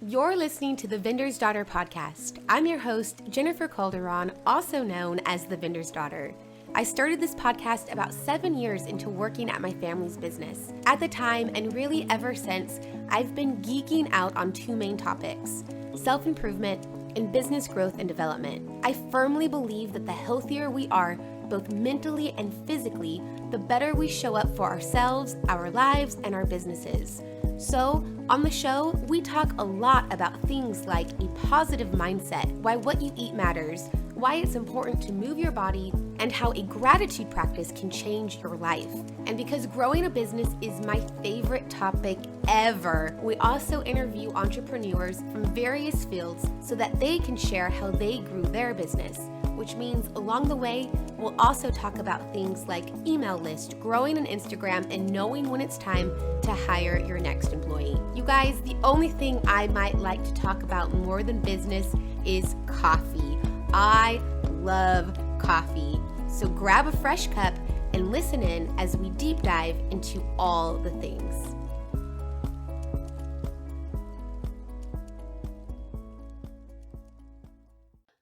You're listening to the Vendor's Daughter podcast. I'm your host, Jennifer Calderon, also known as the Vendor's Daughter. I started this podcast about 7 years into working at my family's business. At the time, and really ever since, I've been geeking out on two main topics: self-improvement and business growth and development. I firmly believe that the healthier we are, both mentally and physically, the better we show up for ourselves, our lives, and our businesses. So, on the show, we talk a lot about things like a positive mindset, why what you eat matters, why it's important to move your body, and how a gratitude practice can change your life. And because growing a business is my favorite topic ever, we also interview entrepreneurs from various fields so that they can share how they grew their business. Which means along the way, we'll also talk about things like email list, growing an Instagram, and knowing when it's time to hire your next employee. You guys, the only thing I might like to talk about more than business is coffee. I love coffee. So grab a fresh cup and listen in as we deep dive into all the things.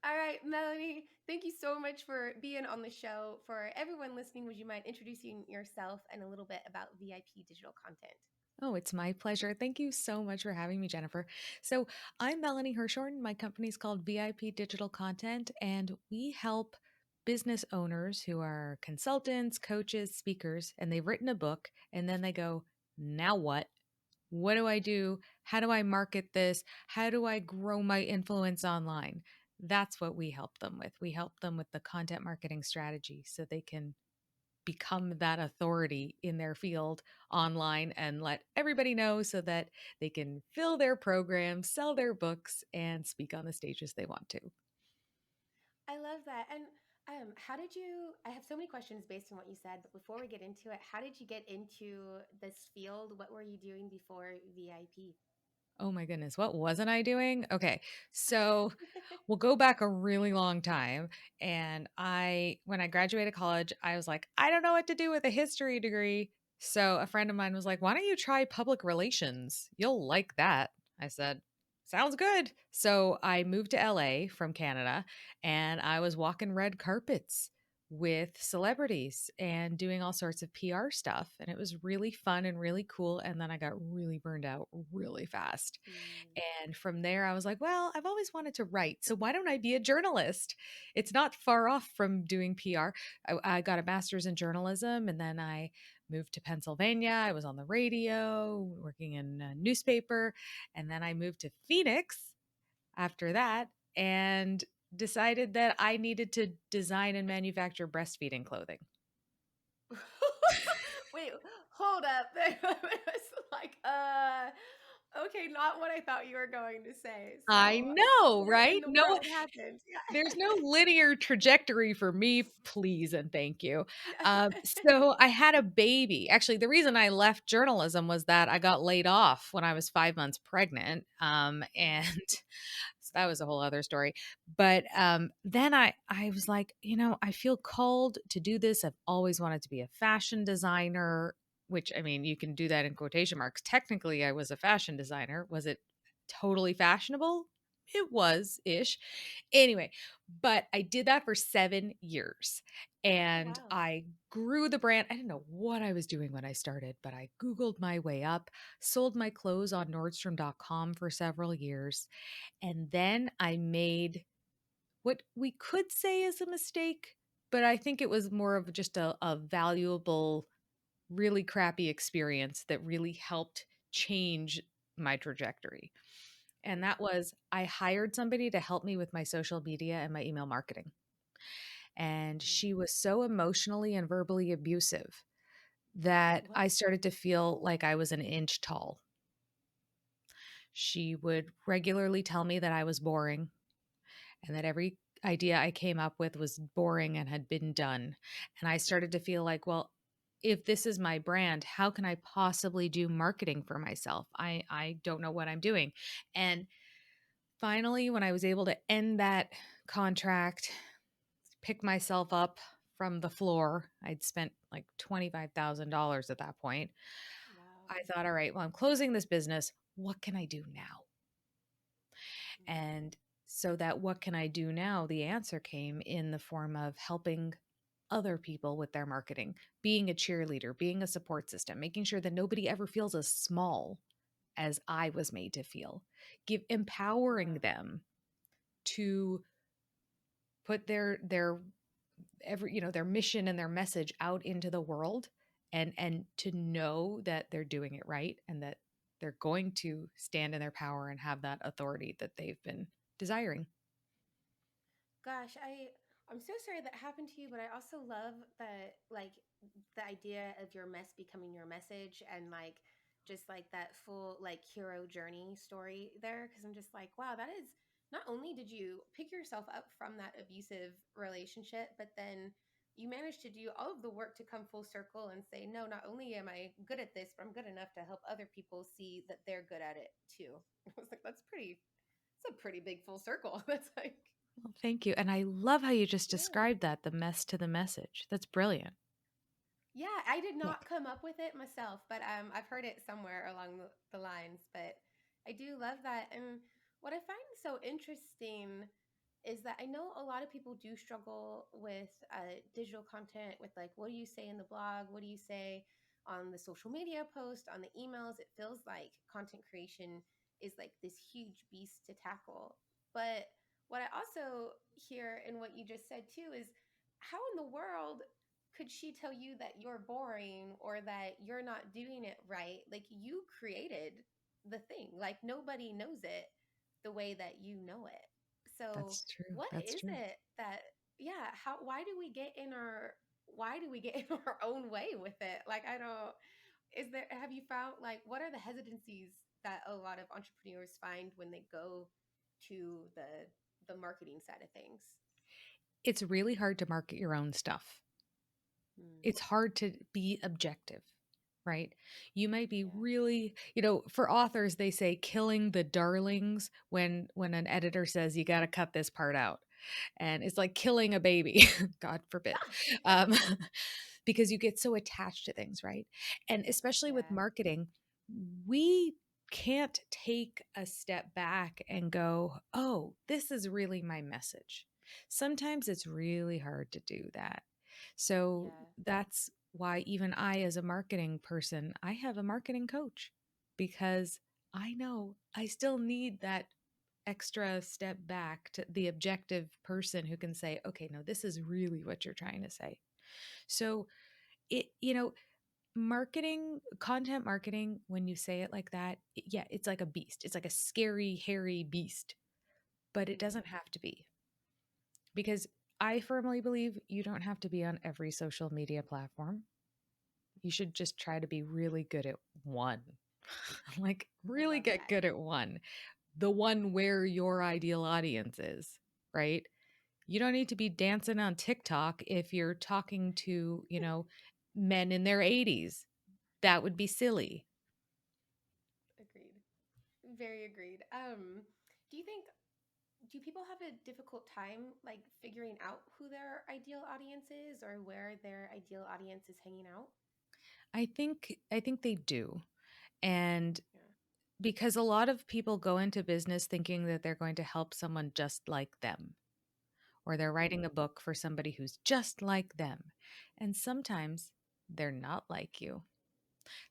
All right, Melanie, thank you so much for being on the show. For everyone listening, would you mind introducing yourself and a little bit about VIP digital content? Oh, it's my pleasure. Thank you so much for having me, Jennifer. So, I'm Melanie Herschorn. My company is called VIP Digital Content, and we help business owners who are consultants, coaches, speakers, and they've written a book, and then they go, now what? What do I do? How do I market this? How do I grow my influence online? That's what we help them with. We help them with the content marketing strategy so they can become that authority in their field online and let everybody know so that they can fill their programs, sell their books, and speak on the stages they want to. I love that. And how did you? I have so many questions based on what you said, but before we get into it, how did you get into this field? What were you doing before VIP? Oh my goodness, what wasn't I doing? Okay, so we'll go back a really long time. And when I graduated college, I was like, I don't know what to do with a history degree. So a friend of mine was like, why don't you try public relations? You'll like that. I said, sounds good. So I moved to LA from Canada and I was walking red carpets with celebrities and doing all sorts of PR stuff. And it was really fun and really cool. And then I got really burned out really fast. Mm. And from there, I was like, well, I've always wanted to write. So why don't I be a journalist? It's not far off from doing PR. I got a master's in journalism and then I moved to Pennsylvania. I was on the radio, working in a newspaper. And then I moved to Phoenix after that and decided that I needed to design and manufacture breastfeeding clothing. Wait, hold up. I was like, okay, not what I thought you were going to say. So, I know, what in right? the No, world happened? there's no linear trajectory for me, please and thank you. Yeah. So I had a baby. Actually, the reason I left journalism was that I got laid off when I was 5 months pregnant, and so that was a whole other story. But then I was like, I feel called to do this. I've always wanted to be a fashion designer. Which, I mean, you can do that in quotation marks. Technically, I was a fashion designer. Was it totally fashionable? It was ish. Anyway, but I did that for 7 years Oh, and wow. I grew the brand. I didn't know what I was doing when I started, but I Googled my way up, sold my clothes on Nordstrom.com for several years. And then I made what we could say is a mistake, but I think it was more of just a valuable, really crappy experience that really helped change my trajectory. And that was I hired somebody to help me with my social media and my email marketing. And Mm. she was so emotionally and verbally abusive that What? I started to feel like I was an inch tall. She would regularly tell me that I was boring and that every idea I came up with was boring and had been done. And I started to feel like, well, if this is my brand, how can I possibly do marketing for myself? I don't know what I'm doing. And finally, when I was able to end that contract, pick myself up from the floor, I'd spent like $25,000 at that point. Wow. I thought, all right, well, I'm closing this business. What can I do now? And so that what can I do now? The answer came in the form of helping other people with their marketing, being a cheerleader, being a support system, making sure that nobody ever feels as small as I was made to feel, empowering Yeah. them to put their every their mission and their message out into the world, and to know that they're doing it right and that they're going to stand in their power and have that authority that they've been desiring. Gosh, I'm so sorry that happened to you, but I also love that, like, the idea of your mess becoming your message, and like just like that full like hero journey story there, because I'm just like, wow, that is, not only did you pick yourself up from that abusive relationship, but then you managed to do all of the work to come full circle and say, no, not only am I good at this, but I'm good enough to help other people see that they're good at it too. I was like, it's a pretty big full circle. That's like, Well, thank you. And I love how you just yeah. described that, the mess to the message. That's brilliant. Yeah, I did Yeah. not come up with it myself, but I've heard it somewhere along the lines. But I do love that. And what I find so interesting is that I know a lot of people do struggle with digital content, with like, what do you say in the blog? What do you say on the social media post, on the emails? It feels like content creation is like this huge beast to tackle. But what I also hear in what you just said too is, how in the world could she tell you that you're boring or that you're not doing it right? Like, you created the thing. Like, nobody knows it the way that you know it. So, That's true. what That's is true. it that, yeah, how why do we get in our own way with it? Like, I don't, is there, have you found, like, what are the hesitancies that a lot of entrepreneurs find when they go to the marketing side of things? It's really hard to market your own stuff. Hmm. It's hard to be objective, right? You might be Yeah. really, for authors, they say killing the darlings when an editor says you got to cut this part out. And it's like killing a baby, God forbid. Um, because you get so attached to things, right? And especially with Yeah. marketing, we can't take a step back and go, oh, this is really my message. Sometimes it's really hard to do that. So Yeah. that's why even I, as a marketing person, I have a marketing coach, because I know I still need that extra step back to the objective person who can say, okay, no, this is really what you're trying to say. So marketing, content marketing, when you say it like that, yeah, it's like a beast. It's like a scary, hairy beast, but it Hmm. doesn't have to be, because I firmly believe you don't have to be on every social media platform. You should just try to be really good at one. Like, I really love get that. good at one, the one where your ideal audience is, right? You don't need to be dancing on TikTok if you're talking to, men in their 80s. That would be silly. Agreed. Very agreed. Do you think, do people have a difficult time like figuring out who their ideal audience is or where their ideal audience is hanging out? I think they do. And Yeah. because a lot of people go into business thinking that they're going to help someone just like them, or they're Hmm. writing a book for somebody who's just like them. And sometimes they're not like you.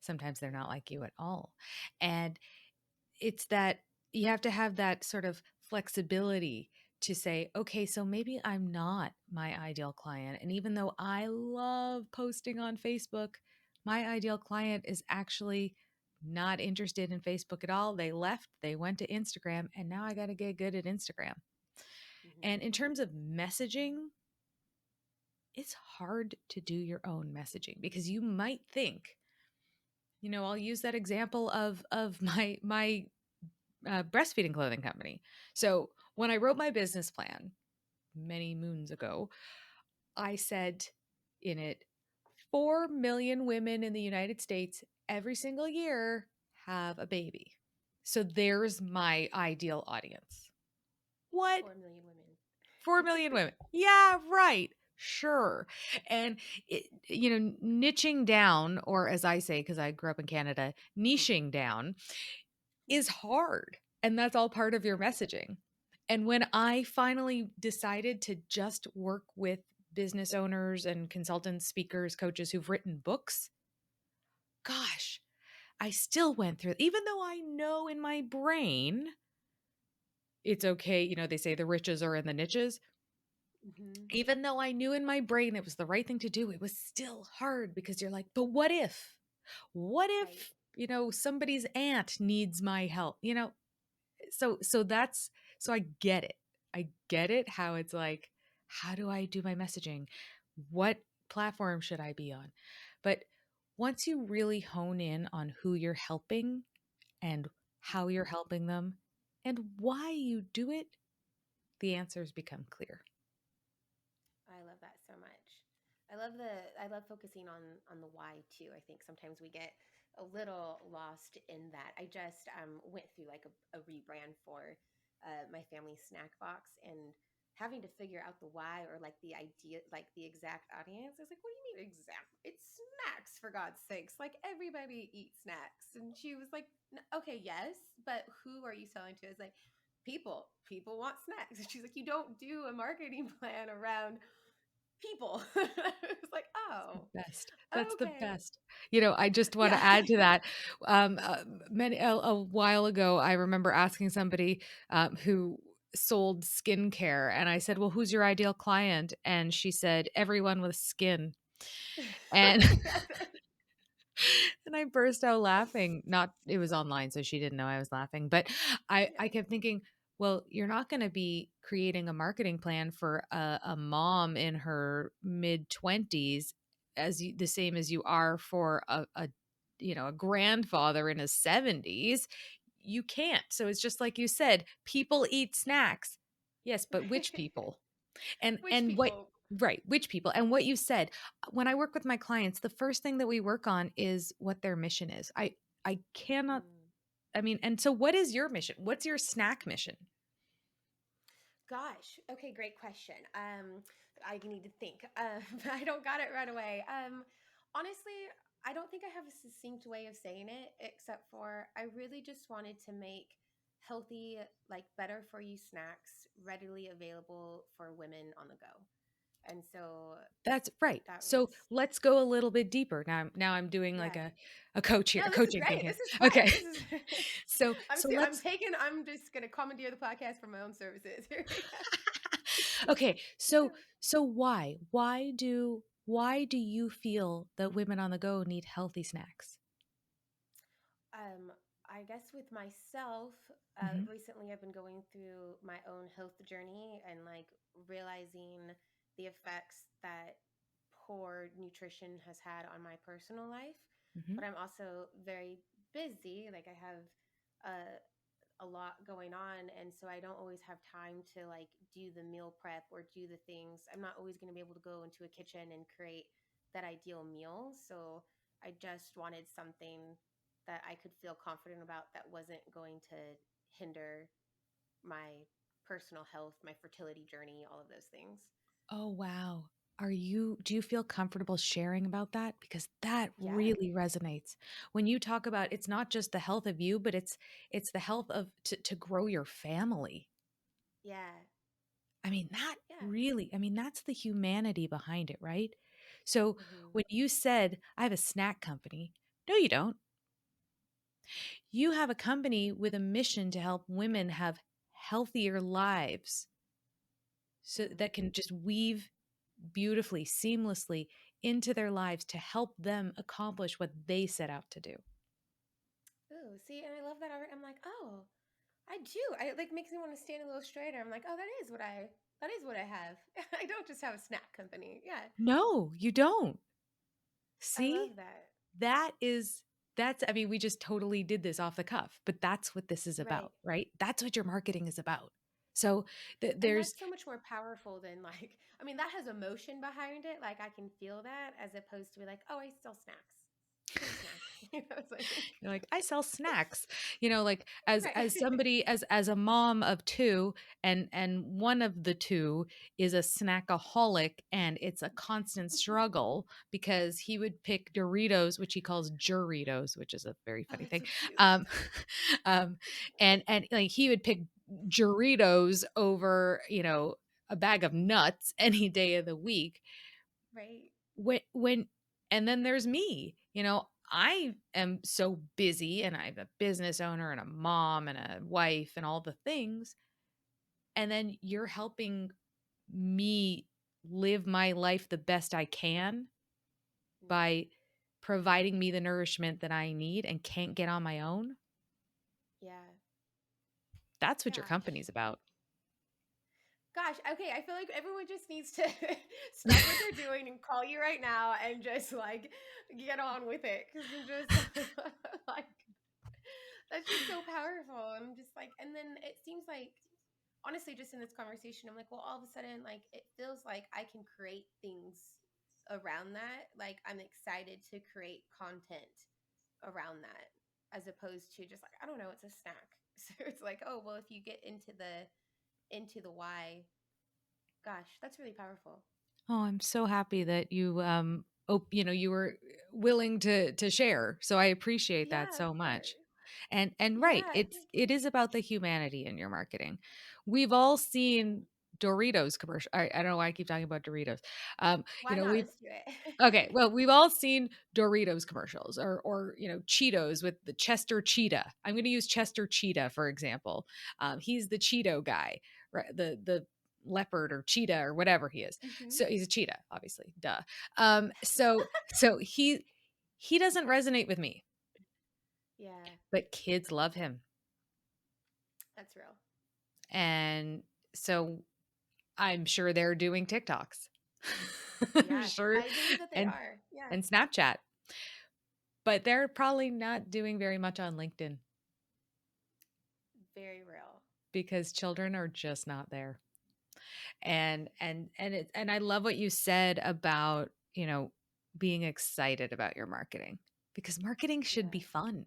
Sometimes they're not like you at all. And it's that you have to have that sort of flexibility to say, okay, so maybe I'm not my ideal client. And even though I love posting on Facebook, my ideal client is actually not interested in Facebook at all. They left, they went to Instagram, and now I got to get good at Instagram. Hmm. And in terms of messaging, it's hard to do your own messaging, because you might think, I'll use that example of my breastfeeding clothing company. So when I wrote my business plan many moons ago, I said in it, 4 million women in the United States every single year have a baby. So there's my ideal audience. What? 4 million women. 4 million women. Yeah, right. Sure. And niching down, or as I say, because I grew up in Canada, niching down is hard. And that's all part of your messaging. And when I finally decided to just work with business owners and consultants, speakers, coaches who've written books, gosh, I still went through, even though I know in my brain it's okay. They say the riches are in the niches. Hmm. Even though I knew in my brain it was the right thing to do, it was still hard because you're like, but what if? What Right. if, somebody's aunt needs my help? So I get it. I get it how it's like, how do I do my messaging? What platform should I be on? But once you really hone in on who you're helping and how you're Mhm. helping them and why you do it, the answers become clear. I love that so much. I love focusing on the why too. I think sometimes we get a little lost in that. I just went through like a rebrand for my family snack box, and having to figure out the why, or like the idea, like the exact audience. I was like, what do you mean exact? It's snacks, for God's sakes. Like everybody eats snacks. And she was like, okay, yes, but who are you selling to? It's like, people want snacks. And she's like, you don't do a marketing plan around people. It's like, oh, Best. That's the okay. best. I just want Yeah. to add to that. A while ago, I remember asking somebody who sold skincare, and I said, "Well, who's your ideal client?" And she said, "Everyone with skin." And and I burst out laughing. Not it was online, so she didn't know I was laughing. But I Yeah. kept thinking, well, you're not going to be creating a marketing plan for a mom in her mid 20s the same as you are for a grandfather in his 70s. You can't. So it's just like you said, people eat snacks. Yes, but which Right. people? And Which and what people? right, which people? And what you said, when I work with my clients, the first thing that we work on is what their mission is. I cannot Mm. I mean, and so what is your mission? What's your snack mission? Gosh. Okay, great question. I need to think. I don't got it right away. Honestly, I don't think I have a succinct way of saying it, except for I really just wanted to make healthy, like better for you snacks readily available for women on the go. And so That's right. that was, So let's go a little bit deeper. Now I'm doing like yeah. a coach here, No, a this is coaching thing great. here. This is Okay. fun. This is. So let's I'm just gonna commandeer the podcast for my own services. Here we go. okay. So, So why? Why do you feel that women on the go need healthy snacks? I guess with myself, Mhm. recently I've been going through my own health journey and like realizing the effects that poor nutrition has had on my personal life. Mhm. But I'm also very busy. Like I have a lot going on, and so I don't always have time to like do the meal prep or do the things. I'm not always going to be able to go into a kitchen and create that ideal meal. So I just wanted something that I could feel confident about that wasn't going to hinder my personal health, my fertility journey, all of those things. Oh, wow. Do you feel comfortable sharing about that? Because that Yeah. really resonates. When you talk about it's not just the health of you, but it's the health of to grow your family. Yeah. Yeah. I mean, that's the humanity behind it, right? So Hmm. when you said, I have a snack company, no, you don't. You have a company with a mission to help women have healthier lives so Mm. that can just weave beautifully, seamlessly into their lives to help them accomplish what they set out to do. Ooh, see, and I love that. I'm like, oh, I do. I like makes me want to stand a little straighter. I'm like, oh, that is what I have. I don't just have a snack company. Yeah. No, you don't. I See? love that. That is I mean, we just totally did this off the cuff, but that's what this is Right. about, right? That's what your marketing is about. So And there's that's so much more powerful than like, I mean, that has emotion behind it. Like I can feel that as opposed to be like, oh, I sell snacks. Here's a snack. It's like, You're like, I sell snacks, like right. as somebody, as a mom of two, and one of the two is a snackaholic, and it's a constant struggle because he would pick Doritos, which he calls Juritos, which is a very Oh, funny that's thing. so cute. Um, That's funny. and like he would pick Doritos over, a bag of nuts any day of the week. Right. When and then there's me, I am so busy, and I'm a business owner and a mom and a wife and all the things, and then you're helping me live my life the best I can Mm. by providing me the nourishment that I need and can't get on my own. Yeah. That's what your Gosh. company's about. Gosh, okay, I feel like everyone just needs to stop what they're doing and call you right now and just like get on with it because I'm just like that's just so powerful. I'm just like, and then it seems like honestly, just in this conversation, I'm like, well, all of a sudden, like it feels like I can create things around that. Like I'm excited to create content around that as opposed to just like I don't know, it's a snack. So it's like, oh well, if you get into the why. Gosh, that's really powerful. Oh, I'm so happy that you were willing to share. So I appreciate that Yeah, of so much. course. And right, Yeah, it is about the humanity in your marketing. We've all seen Doritos commercial. I don't know why I keep talking about Doritos. why not? We've Let's do Okay, it. well, we've all seen Doritos commercials, or Cheetos with the Chester Cheetah. I'm going to use Chester Cheetah for example. He's the Cheeto guy, right? The leopard or cheetah or whatever he is. Hmm. So he's a cheetah, obviously. Duh. So he doesn't resonate with me, Yeah, but kids love him, that's real. and so I'm sure they're doing TikToks. I'm Yeah, sure, I believe that they and are. Yeah, and Snapchat, but they're probably not doing very much on LinkedIn very real. because children are just not there. And I love what you said about, being excited about your marketing, because marketing should be Yeah. fun.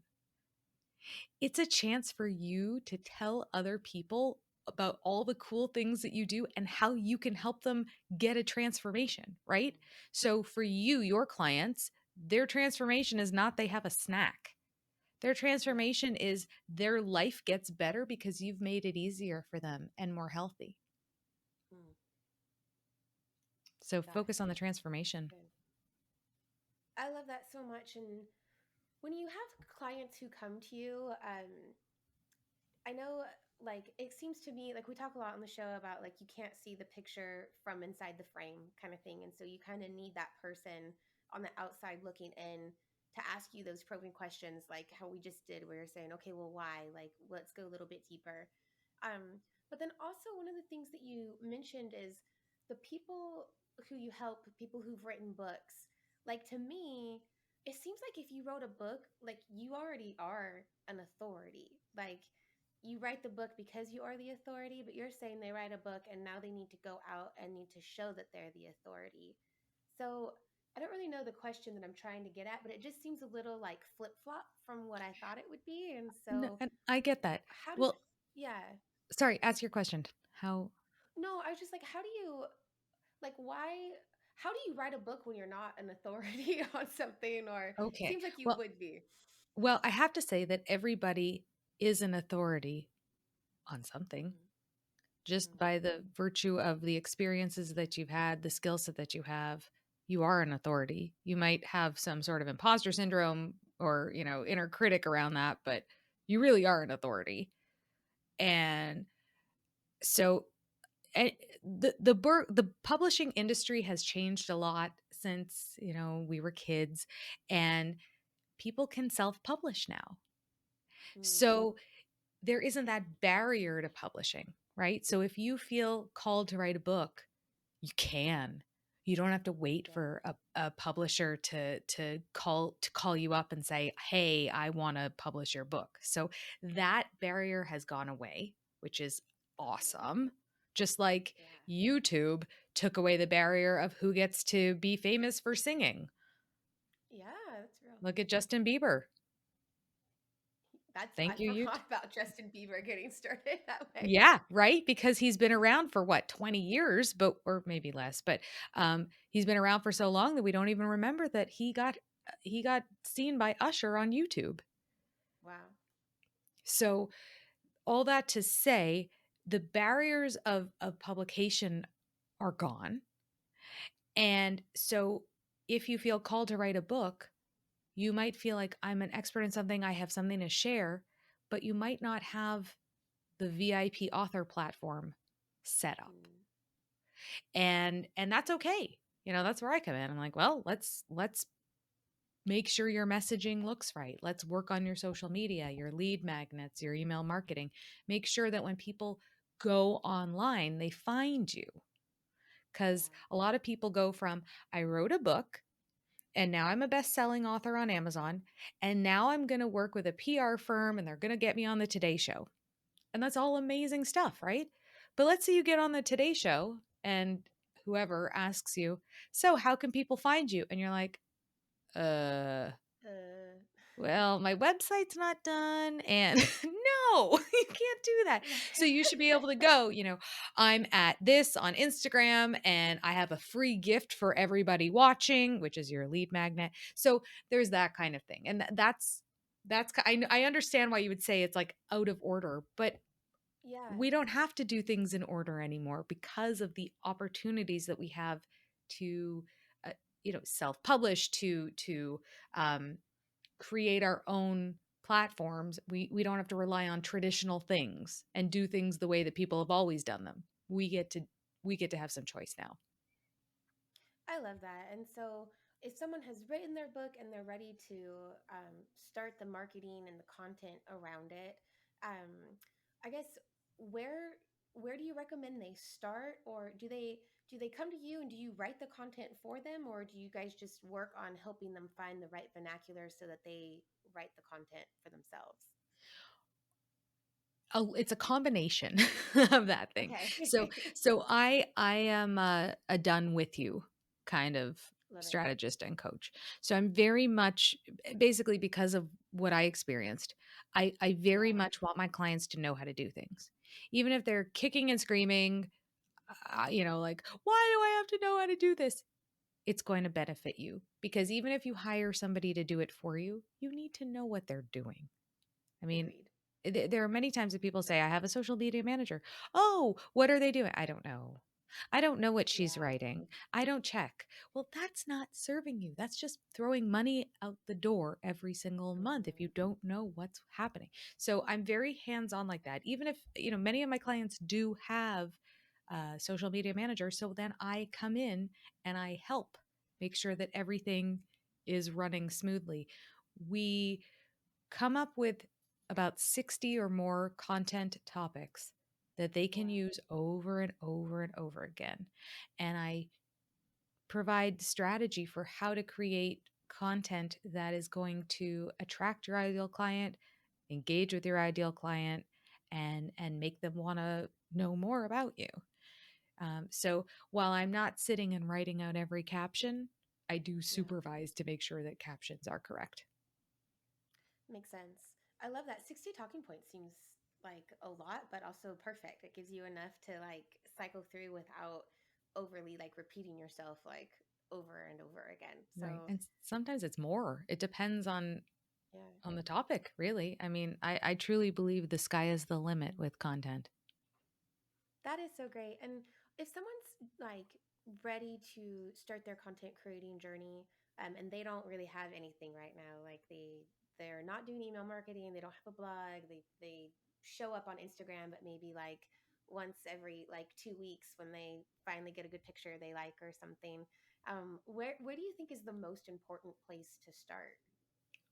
It's a chance for you to tell other people about all the cool things that you do and how you can help them get a transformation, right? So for you, your clients, their transformation is not they have a snack. Their Yeah. transformation is their life gets better because you've made it easier for them and more healthy. Mm, So focus gosh, on the transformation. good. I love that so much. And when you have clients who come to you, I know like it seems to me like we talk a lot on the show about like you can't see the picture from inside the frame kind of thing. And so you kind of need that person on the outside looking in to ask you those probing questions like how we just did where you're saying, okay, well why? Like let's go a little bit deeper. But then also one of the things that you mentioned is the people who you help, people who've written books. Like to me, it seems like if you wrote a book, like you already are an authority. Like you write the book because you are the authority, but you're saying they write a book and now they need to go out and need to show that they're the authority. So I don't really know the question that I'm trying to get at, but it just seems a little like flip flop from what I thought it would be. And No, so, and I get that. how does, Well, yeah, sorry, ask your question. How? no, I was just like, how do you, like, why, how do you write a book when you're not an authority on something, or Okay. seems like you Well, would be? I have to say that everybody is an authority on something, Hmm. just Hmm. by the virtue of the experiences that you've had, the skill set that you have. You are an authority. You might have some sort of imposter syndrome or, inner critic around that, but you really are an authority. And so and the publishing industry has changed a lot since, we were kids, and people can self-publish now. Mm. So there isn't that barrier to publishing, right? So if you feel called to write a book, you can. You don't have to wait Yeah. for a publisher to call you up and say, "Hey, I want to publish your book." So that barrier has gone away, which is Totally. awesome. Just like Yeah. YouTube took away the barrier of who gets to be famous for singing. Yeah, that's real. Look at Justin Bieber. I Thank you, forgot YouTube. about Justin Bieber getting started that way. Yeah, right. Because he's been around for what, 20 years, but, or maybe less, but he's been around for so long that we don't even remember that he got seen by Usher on YouTube. Wow. So all that to say, the barriers of publication are gone. And so if you feel called to write a book, you might feel like I'm an expert in something, I have something to share, but you might not have the VIP author platform set up. Mm. And that's okay. You know, that's where I come in. I'm like, well, let's make sure your messaging looks right. Let's work on your social media, your lead magnets, your email marketing. Make sure that when people go online, they find you. Cuz Yeah. a lot of people go from I wrote a book and now I'm a best-selling author on Amazon, and now I'm going to work with a PR firm and they're going to get me on the Today Show. And that's all amazing stuff, right? But let's say you get on the Today Show and whoever asks you, "So, how can people find you?" And you're like, "Uh, Uh, well, my website's not done." And no, you can't do that. So you should be able to go, I'm at this on Instagram and I have a free gift for everybody watching, which is your lead magnet. So there's that kind of thing. And I understand why you would say it's like out of order, but yeah. we don't have to do things in order anymore because of the opportunities that we have to uh, self-publish, to um, create our own platforms. We don't have to rely on traditional things and do things the way that people have always done them. We get to have some choice now. I love that. And so, if someone has written their book and they're ready to start the marketing and the content around it, um, I guess where where do you recommend they start, or do they come to you and do you write the content for them, or do you guys just work on helping them find the right vernacular so that they write the content for themselves? Oh, it's a combination of that thing. So Okay. so I am a done with you kind of Love it. strategist and coach. So I'm very much, basically, because of what I experienced, I very Yeah. much want my clients to know how to do things. Even if they're kicking and screaming, like, why do I have to know how to do this? It's going to benefit you because even if you hire somebody to do it for you, you need to know what they're doing. I mean, Agreed. there are many times that people say, I have a social media manager. Oh, what are they doing? I don't know. I don't know what she's Yeah. writing. I don't check. Well, that's not serving you. That's just throwing money out the door every single month if Hmm. you don't know what's happening. So I'm very hands on like that. Even if, many of my clients do have social media managers. So then I come in and I help make sure that everything is running smoothly. We come up with about 60 or more content topics that they can Wow. use over and over and over again. And I provide strategy for how to create content that is going to attract your ideal client, engage with your ideal client, and make them want to know more about you. So while I'm not sitting and writing out every caption, I do Yeah. supervise to make sure that captions are correct. Makes sense. I love that. 60 talking points seems like a lot, but also perfect. It gives you enough to like cycle through without overly like repeating yourself like over and over again. Right. So, And sometimes it's more. It depends yeah, on the topic, really. I mean, I truly believe the sky is the limit with content. that is so great. And if someone's like ready to start their content creating journey, and they don't really have anything right now, like they're not doing email marketing, they don't have a blog, they show up on Instagram, but maybe like once every like 2 weeks when they finally get a good picture they like or something. Where do you think is the most important place to start?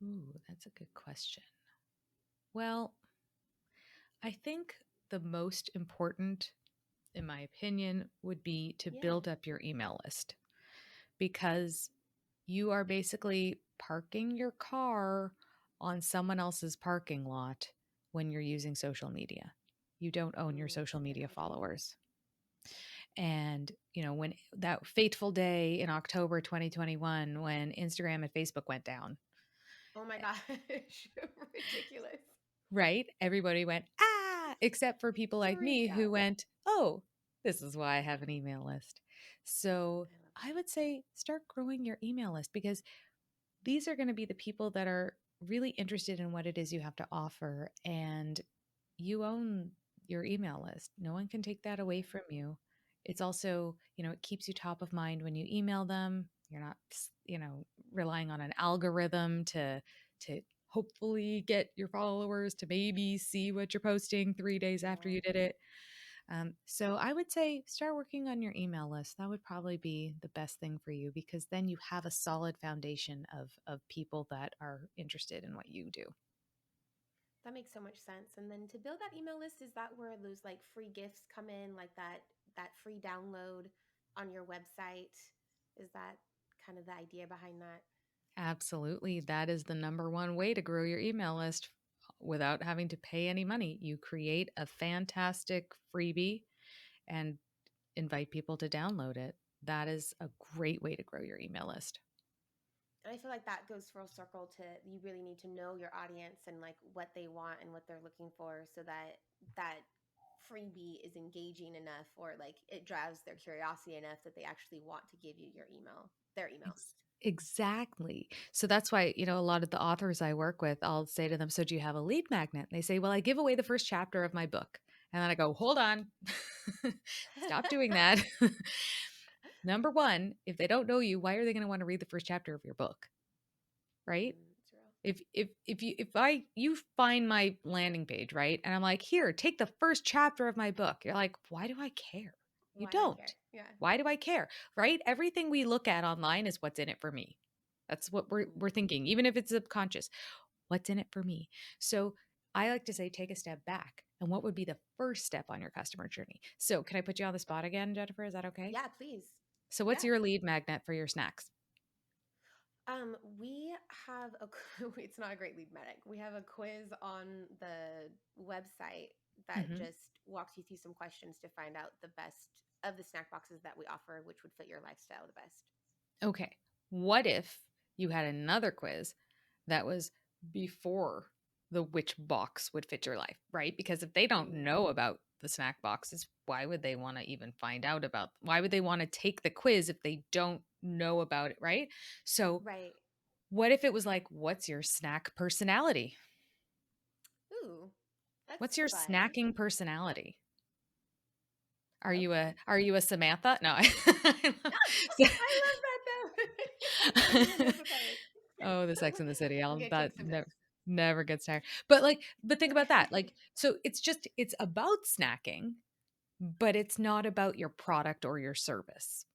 Ooh, that's a good question. Well, I think the most important, in my opinion, would be to Yeah. build up your email list because you are basically parking your car on someone else's parking lot when you're using social media. You don't own your That's social a good media point. followers. And, when that fateful day in October 2021, when Instagram and Facebook went down, Oh my gosh. Ridiculous. right? Everybody went, ah, except for people like Freaked me who out. went, oh, this is why I have an email list. So I love I that. would say start growing your email list because these are going to be the people that are really interested in what it is you have to offer. And you own your email list. No one can take that away Right. from you. It's also, it keeps you top of mind when you email them. You're not, relying on an algorithm to hopefully get your followers to maybe see what you're posting 3 days after Yeah. you did it. So I would say start working on your email list. That would probably be the best thing for you because then you have a solid foundation of people that are interested in what you do. That makes so much sense. And then to build that email list, is that where those like free gifts come in, like that free download on your website? Is that kind of the idea behind that? Absolutely. That is the number one way to grow your email list without having to pay any money. You create a fantastic freebie and invite people to download it. That is a great way to grow your email list. And I feel like that goes full circle to you really need to know your audience and like what they want and what they're looking for so that that freebie is engaging enough or like it drives their curiosity enough that they actually want to give you your email, their email. Exactly. So that's why, a lot of the authors I work with, I'll say to them, so do you have a lead magnet? And they say, well, I give away the first chapter of my book. And then I go, hold on, stop doing that. Number one, if they don't know you, why are they going to want to read the first chapter of your book? Right? It's real. If you find my landing page, right? And I'm like, here, take the first chapter of my book. You're like, why do I care? You Why do I don't. care? Yeah. Why do I care? Right? Everything we look at online is what's in it for me. That's what we're Mm. thinking, even if it's subconscious. What's in it for me? So I like to say take a step back. And what would be the first step on your customer journey? So can I put you on the spot again, Jennifer? Is that okay? Yeah, please. So what's Yeah. your lead magnet for your snacks? We have a it's not a great lead medic. We have a quiz on the website that Hmm. just walks you through some questions to find out the best of the snack boxes that we offer, which would fit your lifestyle the best. Okay. What if you had another quiz that was before the which box would fit your life, right? Because if they don't Ooh, know about the snack boxes, why would they want to even find out about? Why would they want to take the quiz if they don't know about it, right? So, right. what if it was like, what's your snack personality? Ooh, that's What's your fun. snacking personality? Are you Okay. a Samantha? No. I love that though. Everyone knows what that is. Oh, the Sex and the City. I'm I'll gonna that take some notes. never gets tired. But think about that. Like, so it's about snacking, but it's not about your product or your service.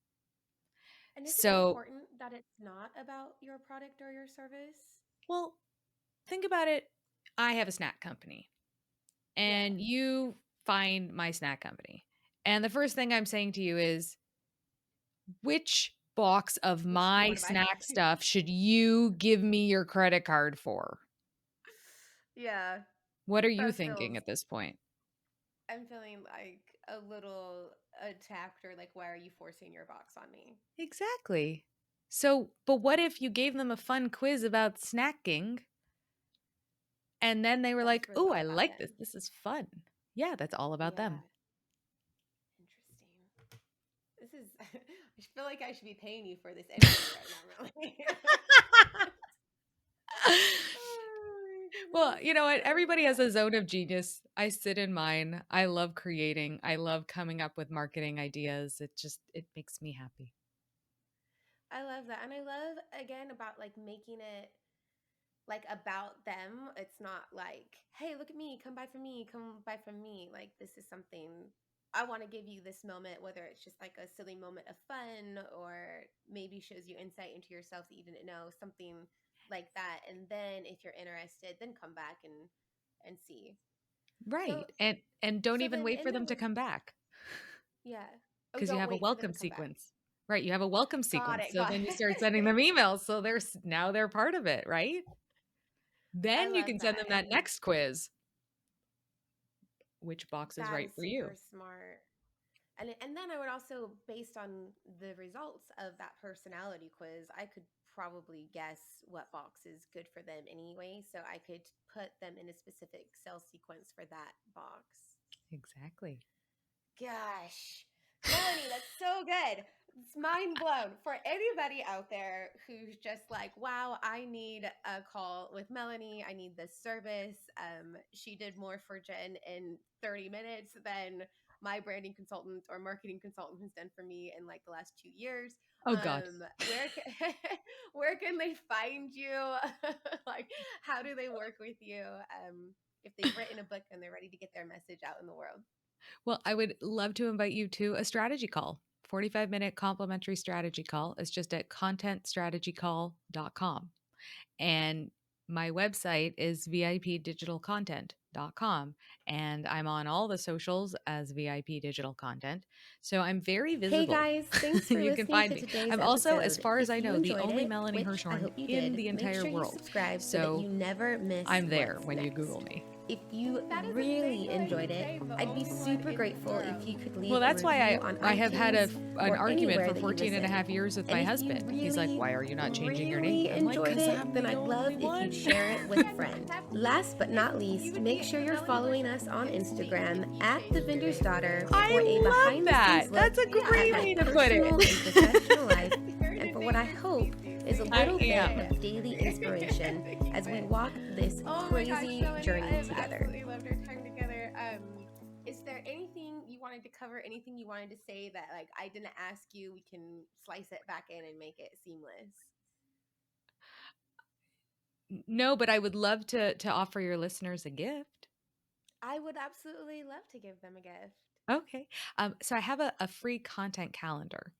And isn't it So, important that it's not about your product or your service? well, think about it. I have a snack company, Yeah. and you find my snack company. And the first thing I'm saying to you is, which box of Which do you my want to buy? snack stuff should you give me your credit card for? Yeah, What are you that thinking feels. at this point? I'm feeling like a little attacked or like, why are you forcing your box on me? Exactly. So, but what if you gave them a fun quiz about snacking and then they were That was like, really "Oh, all I about like this. them. This is fun." Yeah, that's all about them. Yeah, interesting. This is. I feel like I should be paying you for this interview right now, really. Oh my Well, goodness, you know what? I love Everybody has that. a zone of genius. I sit in mine. I love creating. I love coming up with marketing ideas. It makes me happy. I love that, and I love again about like making it like about them. It's not like, hey, look at me, come buy from me. Like this is something I want to give you this moment, whether it's just like a silly moment of fun or maybe shows you insight into yourself that you didn't know, something like that. And then if you're interested, then come back and see. So Right. And don't so even then wait in for the them to come back yeah. Oh, because you don't have a wait for them to welcome come back. sequence. Right, you have a welcome Got sequence. it. So Got then you start sending it. them emails. So now they're part of it, right? I Then you love can send that. them that And next quiz. Which box is that right is for you? super smart. And then I would also, based on the results of that personality quiz, I could probably guess what box is good for them anyway. So I could put them in a specific sales sequence for that box. Exactly. Gosh, Melanie, that's so good. It's mind blown for anybody out there who's just like, wow, I need a call with Melanie. I need this service. She did more for Jen in 30 minutes than my branding consultant or marketing consultant has done for me in like the last 2 years. Oh God. Where can they find you? Like, how do they work with you? If they've written a book and they're ready to get their message out in the world. Well, I would love to invite you to a strategy call. 45-minute complimentary strategy call. It's just at contentstrategycall.com. And my website is vipdigitalcontent.com. And I'm on all the socials as VIP Digital Content. So I'm very Hey visible. guys, thanks for You can listening find to me. today's I'm episode. also, as far as If I you know, the enjoyed only it, Melanie which I Herschorn hope you in did, the make entire sure you world. subscribe so that you never miss I'm there what's when you next. Google me. If you really enjoyed it, I'd be super grateful if you could leave Well, that's a review why on I have had iTunes an or argument anywhere for that you 14 and a listen. half years with And my if you husband. He's like, why are you not changing your really name? I'm like, enjoyed 'cause it, I'm then the I'd love only if one. you'd share it with a friend. Last but not least, make sure you're following us on Instagram at The Vendor's Daughter for a behind the scenes look That's a great at way my to put it. personal and professional life, and for what I hope is a little bit am. of daily inspiration as we walk this crazy journey together. Absolutely loved our time together. Is there anything you wanted to cover? Anything you wanted to say that like I didn't ask you? We can slice it back in and make it seamless. No, but I would love to offer your listeners a gift. I would absolutely love to give them a gift. Okay. So I have a free content calendar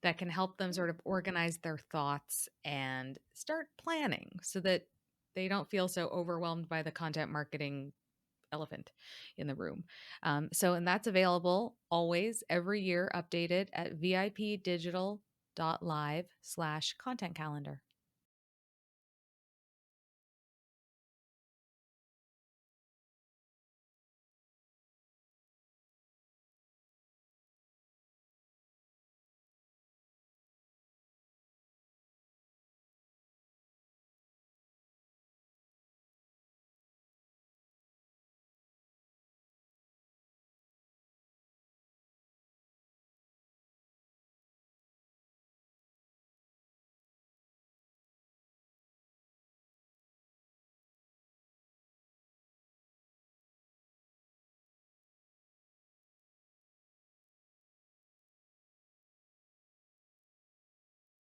that can help them sort of organize their thoughts and start planning so that they don't feel so overwhelmed by the content marketing elephant in the room. And that's available always every year, updated at vipdigital.live/content calendar.